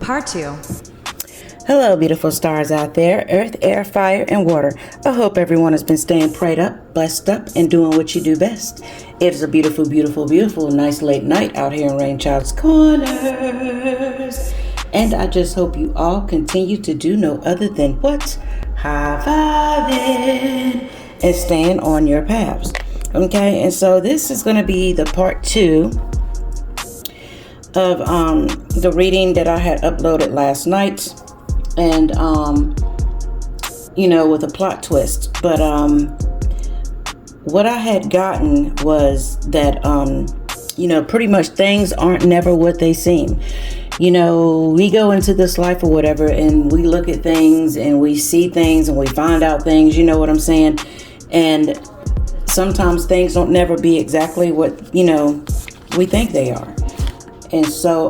Part 2. Hello, beautiful stars out there, earth, air, fire, and water. I hope everyone has been staying prayed up, blessed up, and doing what you do best. It is a beautiful, beautiful, beautiful, nice late night out here in Rainchild's Corners. And I just hope you all continue to do no other than what? High-fiving and staying on your paths. Okay, and so this is going to be the part 2 of the reading that I had uploaded last night. And, with a plot twist. But what I had gotten was that, pretty much things aren't never what they seem. We go into this life or whatever, and we look at things and we see things and we find out things, you know what I'm saying? And sometimes things don't never be exactly what, we think they are. And so,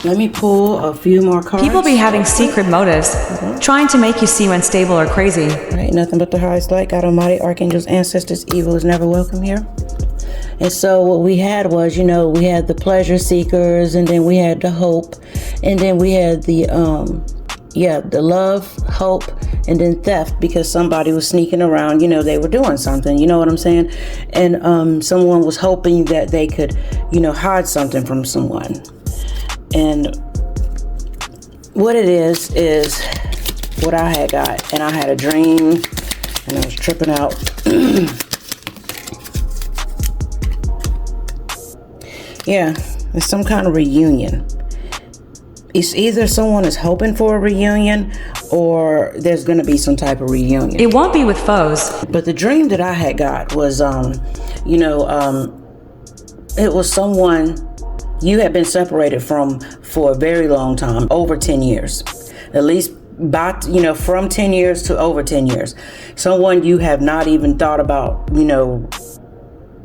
let me pull a few more cards. People be having secret motives, trying to make you seem unstable or crazy. Right, nothing but the highest light, God Almighty, archangels, ancestors, evil is never welcome here. And so what we had was, we had the pleasure seekers, and then we had the hope, and then we had the love, hope, and then theft, because somebody was sneaking around, they were doing something, you know what I'm saying? And someone was hoping that they could, hide something from someone. And what it is what I had got. And I had a dream, and I was tripping out. Yeah, it's some kind of reunion. It's either someone is hoping for a reunion, or there's going to be some type of reunion. It won't be with foes. But the dream that I had got was, it was someone you had been separated from for a very long time, over 10 years, at least from 10 years to over 10 years. Someone you have not even thought about,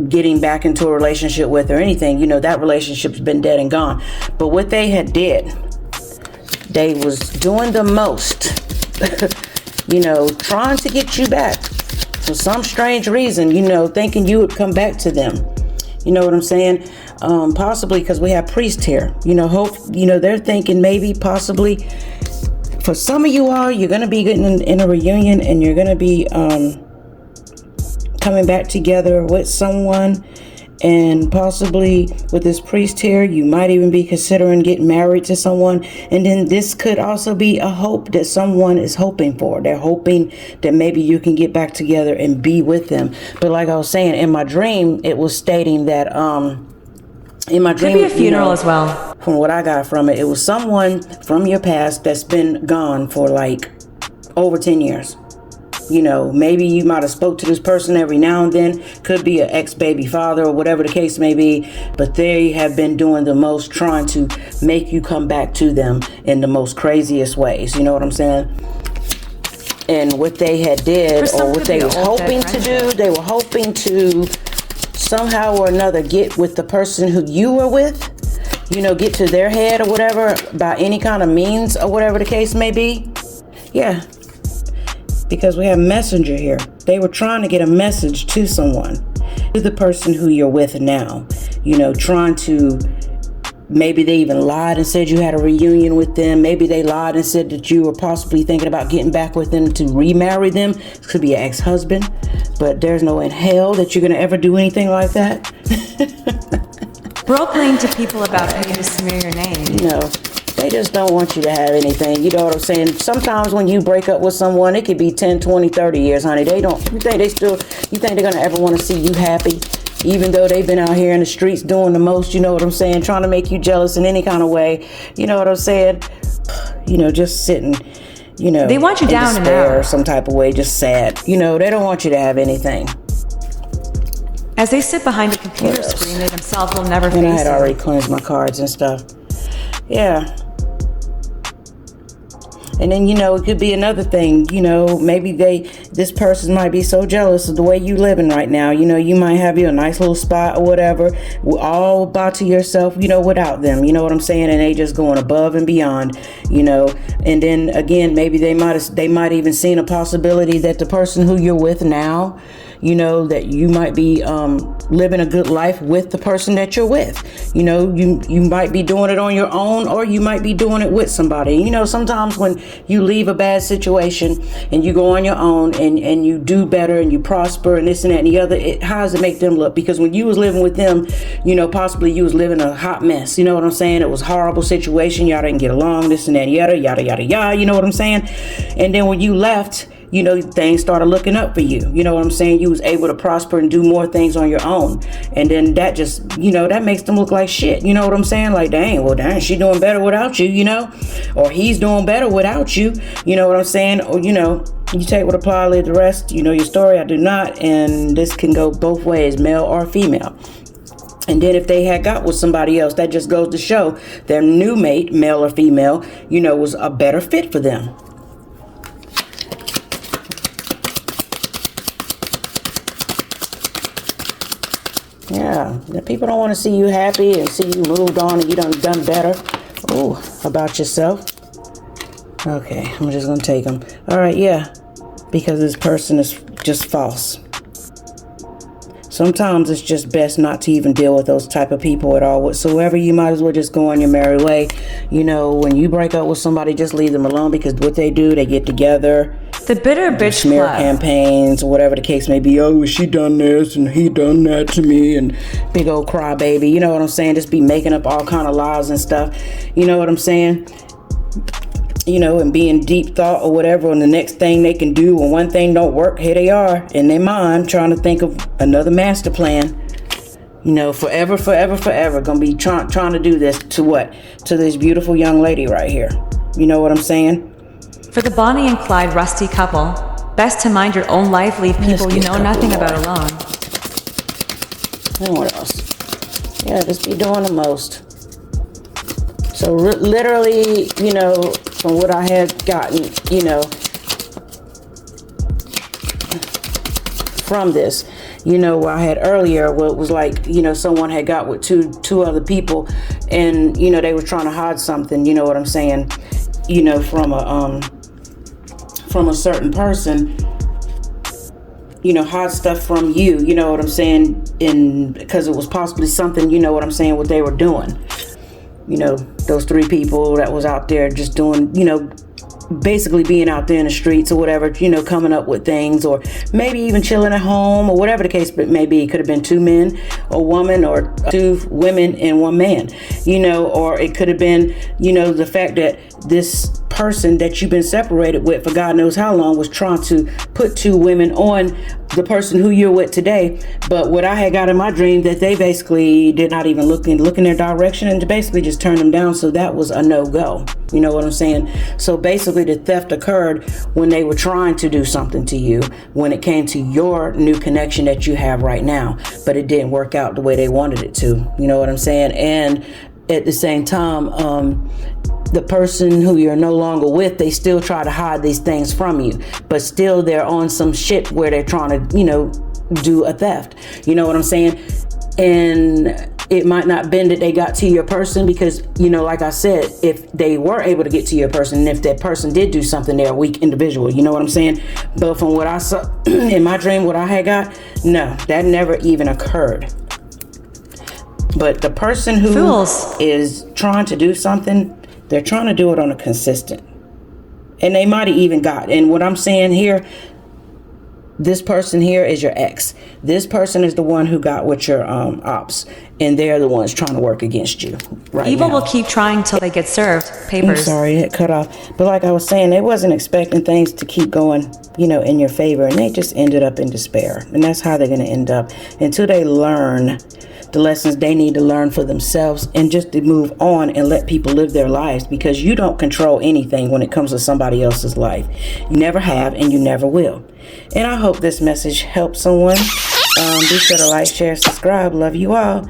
getting back into a relationship with or anything. That relationship's been dead and gone. But what they had did, they was doing the most, trying to get you back for some strange reason, thinking you would come back to them. You know what I'm saying? Possibly because we have priests here. They're thinking maybe possibly for some of you all, you're going to be getting in a reunion, and you're going to be coming back together with someone. And possibly with this priest here, you might even be considering getting married to someone. And then this could also be a hope that someone is hoping for. They're hoping that maybe you can get back together and be with them. But like I was saying, in my dream, it was stating that in my dream, could be a funeral as well. From what I got from it, it was someone from your past that's been gone for like over 10 years. Maybe you might have spoke to this person every now and then. Could be an ex-baby father or whatever the case may be. But they have been doing the most, trying to make you come back to them in the most craziest ways. You know what I'm saying? And what they had did, or what they were hoping to do, they were hoping to somehow or another get with the person who you were with. Get to their head or whatever by any kind of means or whatever the case may be. Yeah. Because we have messenger here. They were trying to get a message to someone, to the person who you're with now. Trying to, maybe they even lied and said you had a reunion with them. Maybe they lied and said that you were possibly thinking about getting back with them to remarry them. It could be an ex-husband, but there's no in hell that you're going to ever do anything like that. Role-playing to people about how you to smear your name. They just don't want you to have anything. You know what I'm saying? Sometimes when you break up with someone, it could be 10, 20, 30 years, honey. You think they're going to ever want to see you happy? Even though they've been out here in the streets doing the most, you know what I'm saying? Trying to make you jealous in any kind of way. You know what I'm saying? Just sitting, they want you in down despair and out. or some type of way, just sad. They don't want you to have anything. As they sit behind a computer screen, they themselves will never face And I had you. already cleansed my cards and stuff. Yeah. And then, it could be another thing, maybe this person might be so jealous of the way you living right now. You might have a nice little spot or whatever, all about to yourself, without them, you know what I'm saying? And they just going above and beyond, and then again, maybe they might even seen a possibility that the person who you're with now, that you might be living a good life with the person that you're with. You might be doing it on your own, or you might be doing it with somebody. Sometimes when you leave a bad situation and you go on your own and you do better and you prosper and this and that and the other, how does it make them look? Because when you was living with them, possibly you was living a hot mess. You know what I'm saying? It was a horrible situation. Y'all didn't get along, this and that, yada, yada, yada, yada. You know what I'm saying? And then when you left, things started looking up for you. You know what I'm saying? You was able to prosper and do more things on your own. And then that just, that makes them look like shit. You know what I'm saying? Like, dang, she doing better without you, or he's doing better without you. You know what I'm saying? Or, you take what apply, leave the rest. You know your story, I do not. And this can go both ways, male or female. And then if they had got with somebody else, that just goes to show their new mate, male or female, was a better fit for them. Yeah, the people don't want to see you happy and see you moved on and you done better. Ooh, about yourself. Okay, I'm just going to take them. All right, yeah, because this person is just false. Sometimes it's just best not to even deal with those type of people at all whatsoever. You might as well just go on your merry way. When you break up with somebody, just leave them alone, because what they do, they get together. The Bitter Bitch smear Club. campaigns, or whatever the case may be. Oh, she done this and he done that to me, and big old crybaby. You know what I'm saying? Just be making up all kind of lies and stuff. You know what I'm saying? And being deep thought or whatever, and the next thing they can do when one thing don't work, here they are in their mind trying to think of another master plan. Forever gonna be trying to do this to what? To this beautiful young lady right here. You know what I'm saying? For the Bonnie and Clyde rusty couple, best to mind your own life, leave people you know nothing about alone. And what else? Yeah, just be doing the most. So literally, from what I had gotten, from this, I had earlier, what was like, someone had got with two other people, and, they were trying to hide something, you know what I'm saying, from a certain person, hide stuff from you, you know what I'm saying, because it was possibly something, what they were doing. Those three people that was out there just doing, basically being out there in the streets or whatever, coming up with things, or maybe even chilling at home, or whatever the case, but maybe it could have been two men, a woman, or two women and one man, or it could have been, the fact that this person that you've been separated with for God knows how long was trying to put two women on the person who you're with today. But what I had got in my dream, that they basically did not even look in their direction, and basically just turned them down. So that was a no-go. You know what I'm saying? So basically the theft occurred when they were trying to do something to you, when it came to your new connection that you have right now, but it didn't work out the way they wanted it to. You know what I'm saying? And at the same time, the person who you're no longer with, they still try to hide these things from you, but still they're on some shit where they're trying to, do a theft. You know what I'm saying? And it might not been that they got to your person, because, like I said, if they were able to get to your person, and if that person did do something, they're a weak individual. You know what I'm saying? But from what I saw in my dream, what I had got, no, that never even occurred. But the person who is trying to do something, they're trying to do it on a consistent. And they might have even got, and what I'm saying here, this person here is your ex. This person is the one who got with your opps, and they're the ones trying to work against you right Evil now. will keep trying till they get served. Papers. I'm sorry, it cut off. But like I was saying, they wasn't expecting things to keep going, in your favor, and they just ended up in despair. And that's how they're going to end up until they learn the lessons they need to learn for themselves, and just to move on and let people live their lives, because you don't control anything when it comes to somebody else's life. You never have, and you never will. And I hope this message helps someone. Be sure to like, share, subscribe. Love you all.